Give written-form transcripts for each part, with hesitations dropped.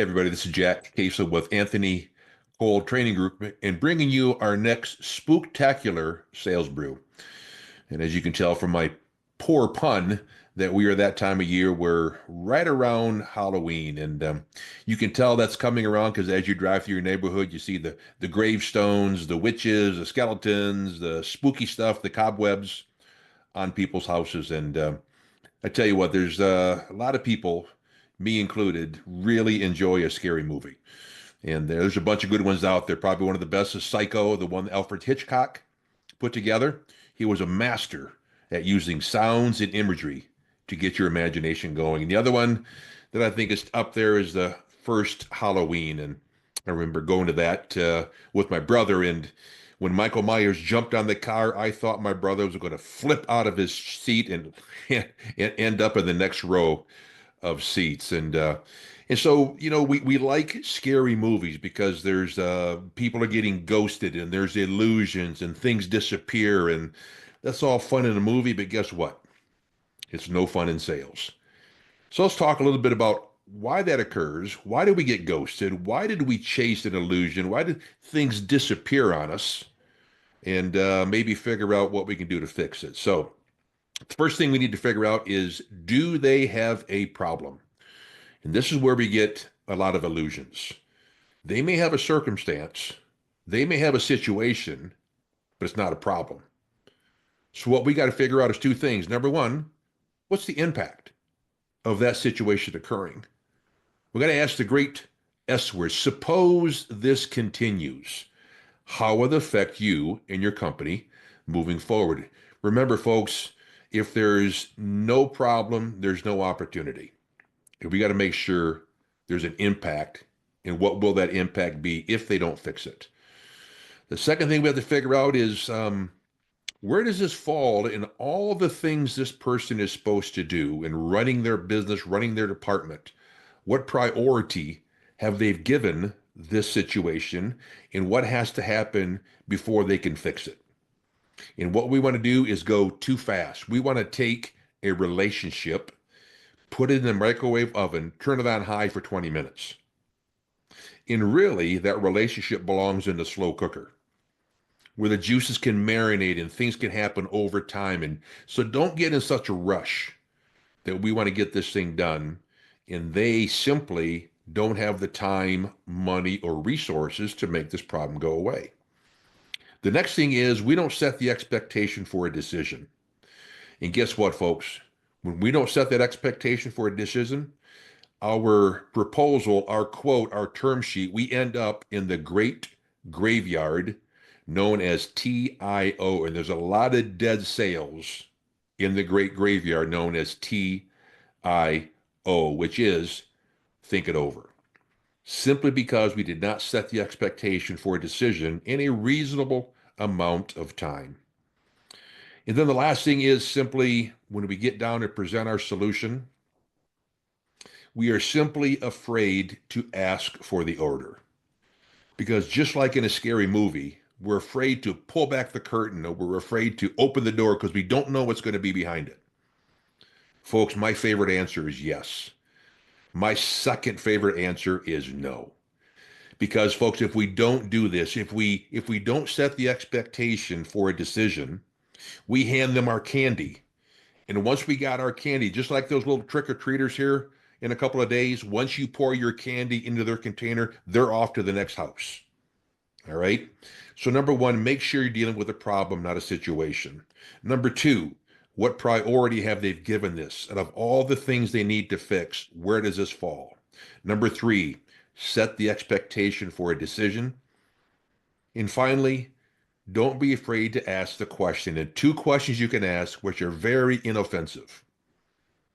Hey everybody, this is Jack Kasel with Anthony Cole Training Group and bringing you our next spooktacular sales brew. And as you can tell from my poor pun, that we are that time of year where right around Halloween, and you can tell that's coming around because as you drive through your neighborhood, you see the gravestones, the witches, the skeletons, the spooky stuff, the cobwebs on people's houses, and I tell you what, there's a lot of people, me included, really enjoy a scary movie. And there's a bunch of good ones out there. Probably one of the best is Psycho, the one Alfred Hitchcock put together. He was a master at using sounds and imagery to get your imagination going. And the other one that I think is up there is the first Halloween. And I remember going to that with my brother. And when Michael Myers jumped on the car, I thought my brother was going to flip out of his seat and, and end up in the next row of seats. And so, we like scary movies because there's people are getting ghosted and there's illusions and things disappear, and that's all fun in a movie, but guess what? It's no fun in sales. So let's talk a little bit about why that occurs. Why did we get ghosted? Why did we chase an illusion? Why did things disappear on us? And maybe figure out what we can do to fix it. So the first thing we need to figure out is, do they have a problem? And this is where we get a lot of illusions. They may have a circumstance, they may have a situation, but it's not a problem. So what we got to figure out is two things. Number one, what's the impact of that situation occurring? We got to ask the great S word. Suppose this continues. How will it affect you and your company moving forward? Remember, folks, if there's no problem, there's no opportunity. We got to make sure there's an impact, and what will that impact be if they don't fix it? The second thing we have to figure out is, where does this fall in all the things this person is supposed to do in running their business, running their department? What priority have they given this situation, and what has to happen before they can fix it? And what we want to do is go too fast. We want to take a relationship, put it in the microwave oven, turn it on high for 20 minutes. And really, that relationship belongs in the slow cooker where the juices can marinate and things can happen over time. And so don't get in such a rush that we want to get this thing done, and they simply don't have the time, money, or resources to make this problem go away. The next thing is, we don't set the expectation for a decision. And guess what, folks? When we don't set that expectation for a decision, our proposal, our quote, our term sheet, we end up in the great graveyard known as TIO. And there's a lot of dead sales in the great graveyard known as TIO, which is think it over. Simply because we did not set the expectation for a decision in a reasonable amount of time. And then the last thing is simply when we get down and present our solution, we are simply afraid to ask for the order. Because just like in a scary movie, we're afraid to pull back the curtain, or we're afraid to open the door because we don't know what's going to be behind it. Folks, my favorite answer is yes. My second favorite answer is no. Because folks, if we don't do this, if we don't set the expectation for a decision, we hand them our candy. And once we got our candy, just like those little trick-or-treaters here in a couple of days, once you pour your candy into their container, they're off to the next house. All right? So number one, make sure you're dealing with a problem, not a situation. Number two, what priority have they given this? And of all the things they need to fix, where does this fall? Number three, set the expectation for a decision. And finally, don't be afraid to ask the question. And two questions you can ask, which are very inoffensive.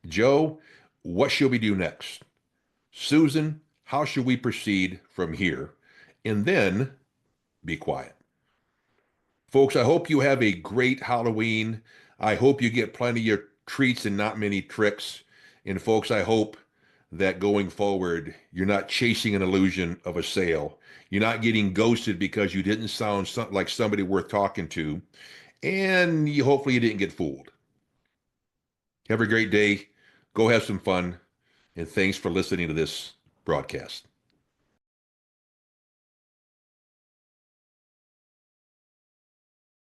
Joe, what should we do next? Susan, how should we proceed from here? And then be quiet. Folks, I hope you have a great Halloween. I hope you get plenty of treats and not many tricks. And folks, I hope that going forward, you're not chasing an illusion of a sale. You're not getting ghosted because you didn't sound like somebody worth talking to. And hopefully you didn't get fooled. Have a great day. Go have some fun. And thanks for listening to this broadcast.